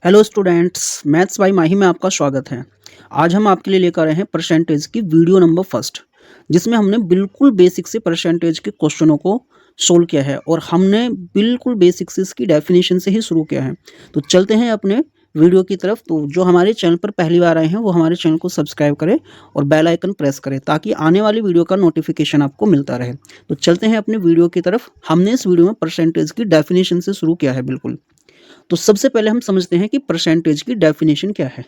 Hello students, maths by माही में आपका स्वागत है। आज हम आपके लिए लेकर आए हैं परसेंटेज की वीडियो नंबर फर्स्ट, जिसमें हमने बिल्कुल बेसिक से परसेंटेज के क्वेश्चनों को सोल्व किया है और हमने बिल्कुल बेसिक से इसकी डेफिनेशन से ही शुरू किया है। तो चलते हैं अपने वीडियो की तरफ। तो जो हमारे चैनल पर पहली बार आए हैं वो हमारे चैनल को सब्सक्राइब करें और बेल आइकन प्रेस करें ताकि आने वाली वीडियो का नोटिफिकेशन आपको मिलता रहे। तो चलते हैं अपने वीडियो की तरफ। हमने इस वीडियो में परसेंटेज की डेफिनेशन से शुरू किया है बिल्कुल। तो सबसे पहले हम समझते हैं कि परसेंटेज की डेफिनेशन क्या है।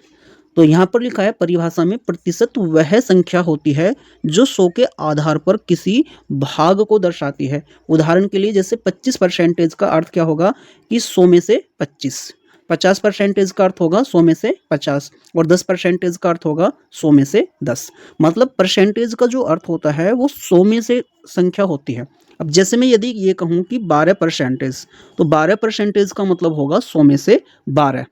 तो यहाँ पर लिखा है, परिभाषा में प्रतिशत वह संख्या होती है जो 100 के आधार पर किसी भाग को दर्शाती है। उदाहरण के लिए जैसे 25% का अर्थ क्या होगा कि 100 में से 25, 50% का अर्थ होगा 100 में से 50 और 10% का अर्थ होगा 100 में से 10। मतलब परसेंटेज का जो अर्थ होता है वो 100 में से संख्या होती है। अब जैसे मैं यदि ये कहूँ कि 12%, तो 12% का मतलब होगा 100 में से 12।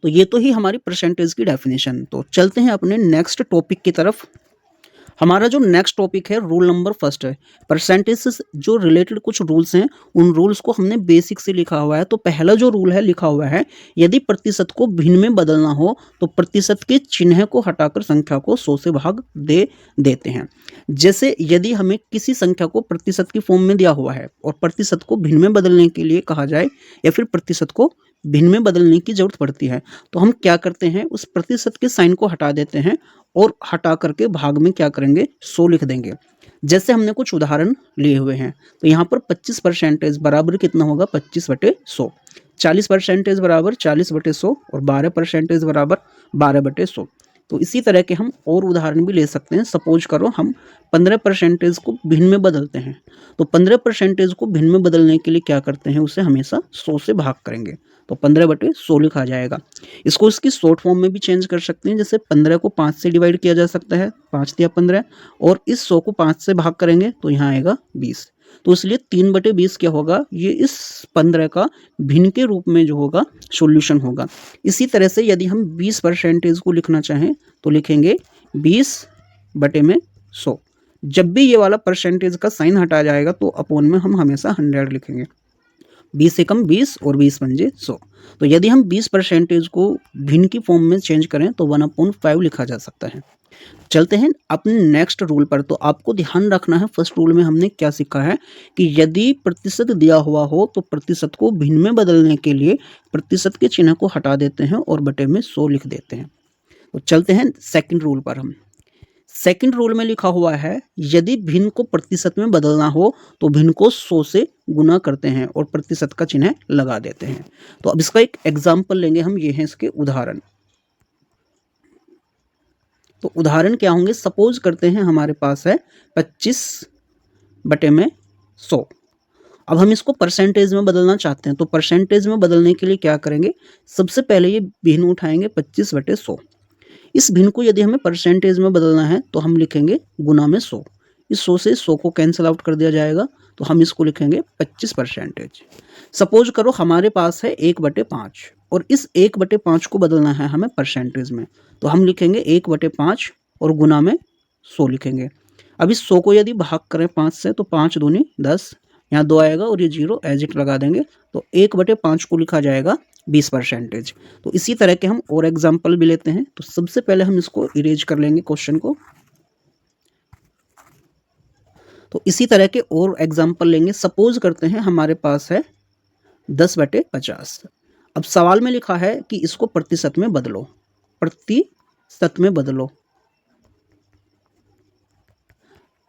तो ये तो ही हमारी परसेंटेज की डेफिनेशन। तो चलते हैं अपने नेक्स्ट टॉपिक की तरफ। हमारा जो नेक्स्ट टॉपिक है रूल नंबर फर्स्ट है। परसेंटेज से जो रिलेटेड कुछ रूल्स हैं उन रूल्स को हमने बेसिक से लिखा हुआ है। तो पहला जो रूल है लिखा हुआ है, यदि प्रतिशत को भिन्न में बदलना हो तो प्रतिशत के चिन्ह को हटाकर संख्या को 100 से भाग दे देते हैं। जैसे यदि हमें किसी संख्या को प्रतिशत की फॉर्म में दिया हुआ है और प्रतिशत को भिन्न में बदलने के लिए कहा जाए या फिर प्रतिशत को भिन्न में बदलने की जरूरत पड़ती है, तो हम क्या करते हैं, उस प्रतिशत के साइन को हटा देते हैं और हटा करके भाग में क्या करेंगे, 100 लिख देंगे। जैसे हमने कुछ उदाहरण लिए हुए हैं। तो यहाँ पर 25% बराबर कितना होगा, 25/100। 40% बराबर 40/100 और 12% बराबर 12/100। तो इसी तरह के हम और उदाहरण भी ले सकते हैं। सपोज करो हम 15% को भिन्न में बदलते हैं, तो 15% को भिन्न में बदलने के लिए क्या करते हैं, उसे हमेशा 100 से भाग करेंगे। तो 15/100 लिखा जाएगा। इसको इसकी शॉर्ट फॉर्म में भी चेंज कर सकते हैं। जैसे 15 को 5 से डिवाइड किया जा सकता है, 5 या 15, और इस 100 को 5 से भाग करेंगे तो यहाँ आएगा 20। तो इसलिए 3/20 क्या होगा, ये इस 15 का भिन्न के रूप में जो होगा सॉल्यूशन होगा। इसी तरह से यदि हम 20% को लिखना चाहें तो लिखेंगे 20/100। जब भी ये वाला परसेंटेज का साइन हटा जाएगा तो अपॉन में हम हमेशा 100 लिखेंगे। 20 से कम 20 और 20×5 100। तो यदि हम 20% को भिन्न की फॉर्म में चेंज करें तो 1/5 लिखा जा सकता है। चलते हैं अपने नेक्स्ट रूल पर। तो आपको ध्यान रखना है, फर्स्ट रूल में हमने क्या सीखा है कि यदि प्रतिशत दिया हुआ हो तो प्रतिशत को भिन्न में बदलने के लिए प्रतिशत के चिन्ह को हटा देते हैं और बटे में 100 लिख देते हैं। तो चलते हैं सेकंड रूल पर। हम सेकंड रूल में लिखा हुआ है, यदि भिन्न को प्रतिशत में बदलना हो तो भिन्न को 100 से गुना करते हैं और प्रतिशत का चिन्ह लगा देते हैं। तो अब इसका एक एग्जाम्पल लेंगे हम, ये हैं इसके उदाहरण। तो उदाहरण क्या होंगे, सपोज करते हैं हमारे पास है 25/100। अब हम इसको परसेंटेज में बदलना चाहते हैं। तो परसेंटेज में बदलने के लिए क्या करेंगे, सबसे पहले ये भिन्न उठाएंगे 25/100। इस भिन्न को यदि हमें परसेंटेज में बदलना है तो हम लिखेंगे गुना में 100। इस 100 से 100 को कैंसिल आउट कर दिया जाएगा तो हम इसको लिखेंगे 25%। सपोज करो हमारे पास है 1/5 और इस 1/5 को बदलना है हमें परसेंटेज में, तो हम लिखेंगे 1/5 और गुना में 100 लिखेंगे। अब इस 100 को यदि भाग करें 5 से तो 5 दूनी 10, यहाँ 2 आएगा और ये 0 एज इट लगा देंगे। तो 1/5 को लिखा जाएगा 20%। तो इसी तरह के हम और एग्जाम्पल भी लेते हैं। तो सबसे पहले हम इसको इरेज कर लेंगे क्वेश्चन को। तो इसी तरह के और एग्जाम्पल लेंगे। सपोज करते हैं हमारे पास है 10/50। अब सवाल में लिखा है कि इसको प्रतिशत में बदलो, प्रतिशत में बदलो।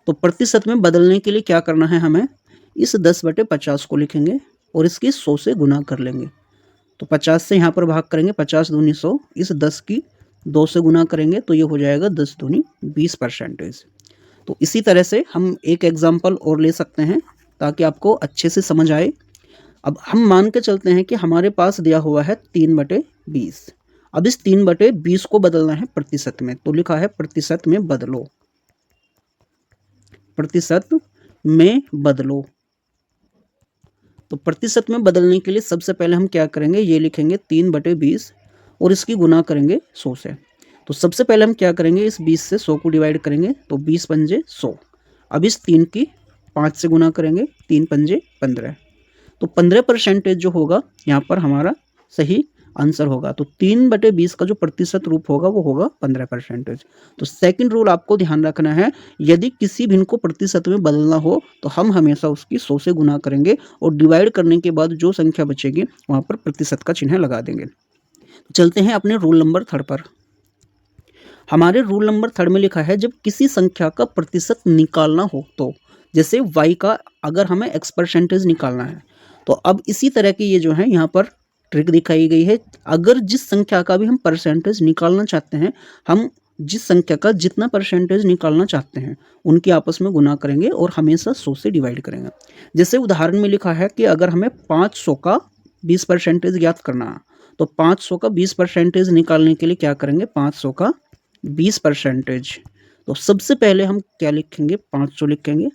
तो प्रतिशत में बदलने के लिए क्या करना है, हमें इस 10/50 को लिखेंगे और इसकी 100 से गुना कर लेंगे। तो 50 से यहाँ पर भाग करेंगे, 50 दूनी 100, इस 10 की 2 से गुना करेंगे तो ये हो जाएगा 10 दूनी 20%। तो इसी तरह से हम एक एग्जाम्पल और ले सकते हैं ताकि आपको अच्छे से समझ आए। अब हम मान के चलते हैं कि हमारे पास दिया हुआ है 3/20। अब इस 3/20 को बदलना है प्रतिशत में, तो लिखा है प्रतिशत में बदलो, प्रतिशत में बदलो। तो प्रतिशत में बदलने के लिए सबसे पहले हम क्या करेंगे, ये लिखेंगे 3/20 और इसकी गुना करेंगे 100 से। तो सबसे पहले हम क्या करेंगे, इस 20 से 100 को डिवाइड करेंगे तो 20×5 100। अब इस 3 की 5 से गुना करेंगे, 3×5 15। तो 15% जो होगा यहाँ पर हमारा सही आंसर होगा। तो 3/20 का जो प्रतिशत रूप होगा वो होगा 15%। तो सेकंड रूल आपको ध्यान रखना है, यदि किसी भिन्न को प्रतिशत में बदलना हो तो हम हमेशा उसकी 100 से गुना करेंगे और डिवाइड करने के बाद जो संख्या बचेगी वहाँ पर प्रतिशत का चिन्ह लगा देंगे। चलते हैं अपने रूल नंबर 3 पर। हमारे रूल नंबर 3 में लिखा है, जब किसी संख्या का प्रतिशत निकालना हो तो, जैसे y का अगर हमें x% निकालना है, तो अब इसी तरह की ये जो है यहाँ पर ट्रिक दिखाई गई है। अगर जिस संख्या का भी हम परसेंटेज निकालना चाहते हैं, हम जिस संख्या का जितना परसेंटेज निकालना चाहते हैं उनकी आपस में गुना करेंगे और हमेशा 100 से डिवाइड करेंगे। जैसे उदाहरण में लिखा है कि अगर हमें 500 का 20% ज्ञात करना है, तो 500 का 20% निकालने के लिए क्या करेंगे, 500 का 20%। तो सबसे पहले हम क्या लिखेंगे, 500 लिखेंगे,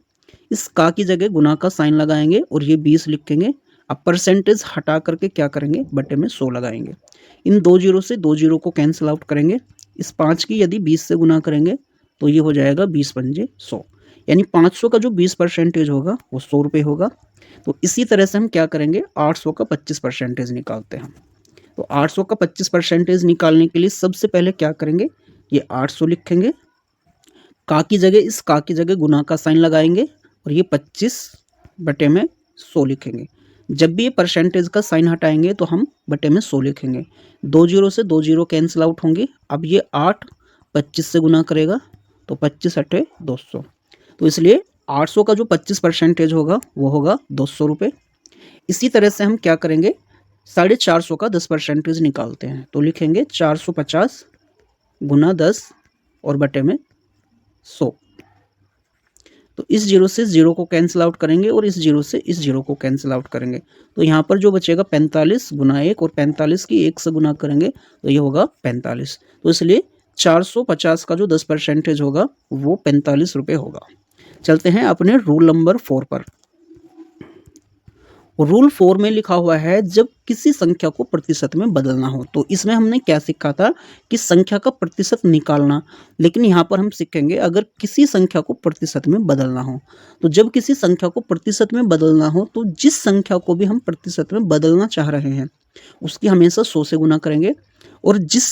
इस का की जगह गुना का साइन लगाएंगे और ये 20 लिखेंगे। अब परसेंटेज हटा करके क्या करेंगे, बटे में 100 लगाएंगे। इन 2 जीरो से 2 जीरो को कैंसिल आउट करेंगे। इस 5 की यदि 20 से गुना करेंगे तो ये हो जाएगा 20 पंजे 100, यानी 500 का जो 20% होगा वो 100 रुपये होगा। तो इसी तरह से हम क्या करेंगे, 800 का 25% निकालते हैं। तो 800 का 25% निकालने के लिए सबसे पहले क्या करेंगे, ये 800 लिखेंगे, का की जगह इस का की जगह गुना का साइन लगाएंगे और ये 25 बटे में 100 लिखेंगे। जब भी ये परसेंटेज का साइन हटाएंगे तो हम बटे में 100 लिखेंगे। 2 जीरो से 2 जीरो कैंसिल आउट होंगे। अब ये 8 25 से गुना करेगा तो 25 अठे 200, तो इसलिए 800 का जो 25% होगा वो होगा 200 रुपये। इसी तरह से हम क्या करेंगे, 450 का 10% निकालते हैं, तो लिखेंगे 450 गुना 10 और बटे में 100। तो इस जीरो से इस जीरो को कैंसिल आउट करेंगे और इस जीरो से इस जीरो को कैंसिल आउट करेंगे, तो यहाँ पर जो बचेगा 45 गुना 1, और 45 की 1 से गुना करेंगे तो ये होगा 45। तो इसलिए 450 का जो 10% होगा वो 45 रुपये होगा। चलते हैं अपने रूल नंबर 4 पर। रूल 4 में लिखा हुआ है, जब किसी संख्या को प्रतिशत में बदलना हो। तो इसमें हमने क्या सीखा था कि संख्या का प्रतिशत निकालना, लेकिन यहाँ पर हम सीखेंगे अगर किसी संख्या को प्रतिशत में बदलना हो। तो जब किसी संख्या को प्रतिशत में बदलना हो तो जिस संख्या को भी हम प्रतिशत में बदलना चाह रहे हैं उसकी हमेशा 100 से गुना करेंगे, और जिस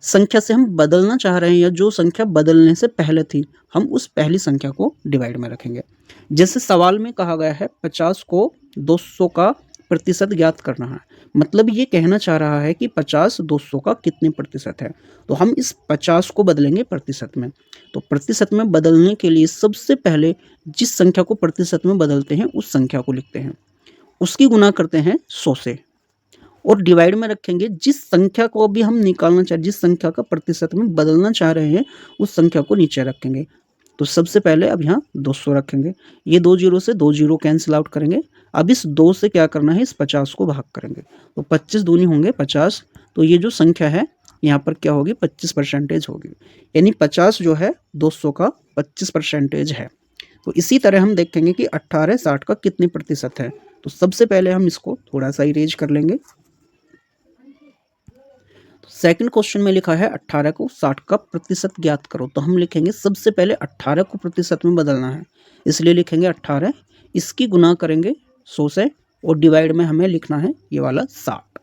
संख्या से हम बदलना चाह रहे हैं या जो संख्या बदलने से पहले थी हम उस पहली संख्या को डिवाइड में रखेंगे। जैसे सवाल में कहा गया है 50 को 200 का प्रतिशत ज्ञात करना है, मतलब ये कहना चाह रहा है कि 50 200 का कितने प्रतिशत है। तो हम इस 50 को बदलेंगे प्रतिशत में। तो प्रतिशत में बदलने के लिए सबसे पहले जिस संख्या को प्रतिशत में बदलते हैं उस संख्या को लिखते हैं, उसकी गुना करते हैं 100 से, और डिवाइड में रखेंगे जिस संख्या को अभी हम निकालना चाह, जिस संख्या का प्रतिशत में बदलना चाह रहे हैं उस संख्या को नीचे रखेंगे। तो सबसे पहले अब यहाँ 200 रखेंगे, ये 2 जीरो से 2 जीरो कैंसिल आउट करेंगे। अब इस 2 से क्या करना है, इस 50 को भाग करेंगे, तो 25 दूनी होंगे 50। तो ये जो संख्या है यहाँ पर क्या होगी, 25% होगी, यानी 50 जो है 200 का 25% है। तो इसी तरह हम देखेंगे कि 18 60 का कितने प्रतिशत है। तो सबसे पहले हम इसको थोड़ा सा इरेज कर लेंगे। सेकंड क्वेश्चन में लिखा है 18 को 60 का प्रतिशत ज्ञात करो। तो हम लिखेंगे सबसे पहले 18 को प्रतिशत में बदलना है, इसलिए लिखेंगे 18, इसकी गुना करेंगे 100 से, और डिवाइड में हमें लिखना है ये वाला 60।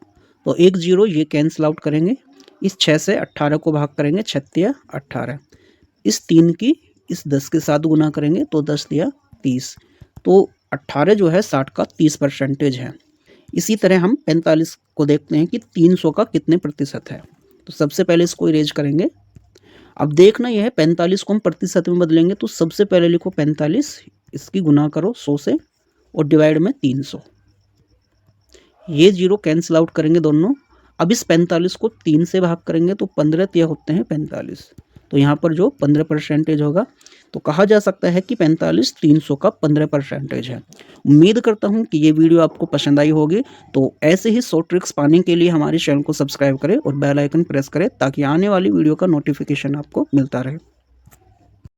तो 1 जीरो ये कैंसिल आउट करेंगे, इस 6 से 18 को भाग करेंगे, 6 तिया 18, इस 3 की इस 10 के साथ गुना करेंगे तो 10 तिया 30। तो 18 जो है 60 का 30% है। इसी तरह हम 45 को देखते हैं कि 300 का कितने प्रतिशत है। तो सबसे पहले इसको इरेज करेंगे। अब देखना यह है 45 को हम प्रतिशत में बदलेंगे, तो सबसे पहले लिखो 45, इसकी गुना करो 100 से और डिवाइड में 300, ये जीरो कैंसिल आउट करेंगे दोनों। अब इस 45 को 3 से भाग करेंगे तो 15 तिया होते हैं 45, तो यहाँ पर जो 15% होगा, तो कहा जा सकता है कि 45 300 का 15% है। उम्मीद करता हूँ कि ये वीडियो आपको पसंद आई होगी। तो ऐसे ही शॉर्ट ट्रिक्स पाने के लिए हमारे चैनल को सब्सक्राइब करें और बेल आइकन प्रेस करें ताकि आने वाली वीडियो का नोटिफिकेशन आपको मिलता रहे।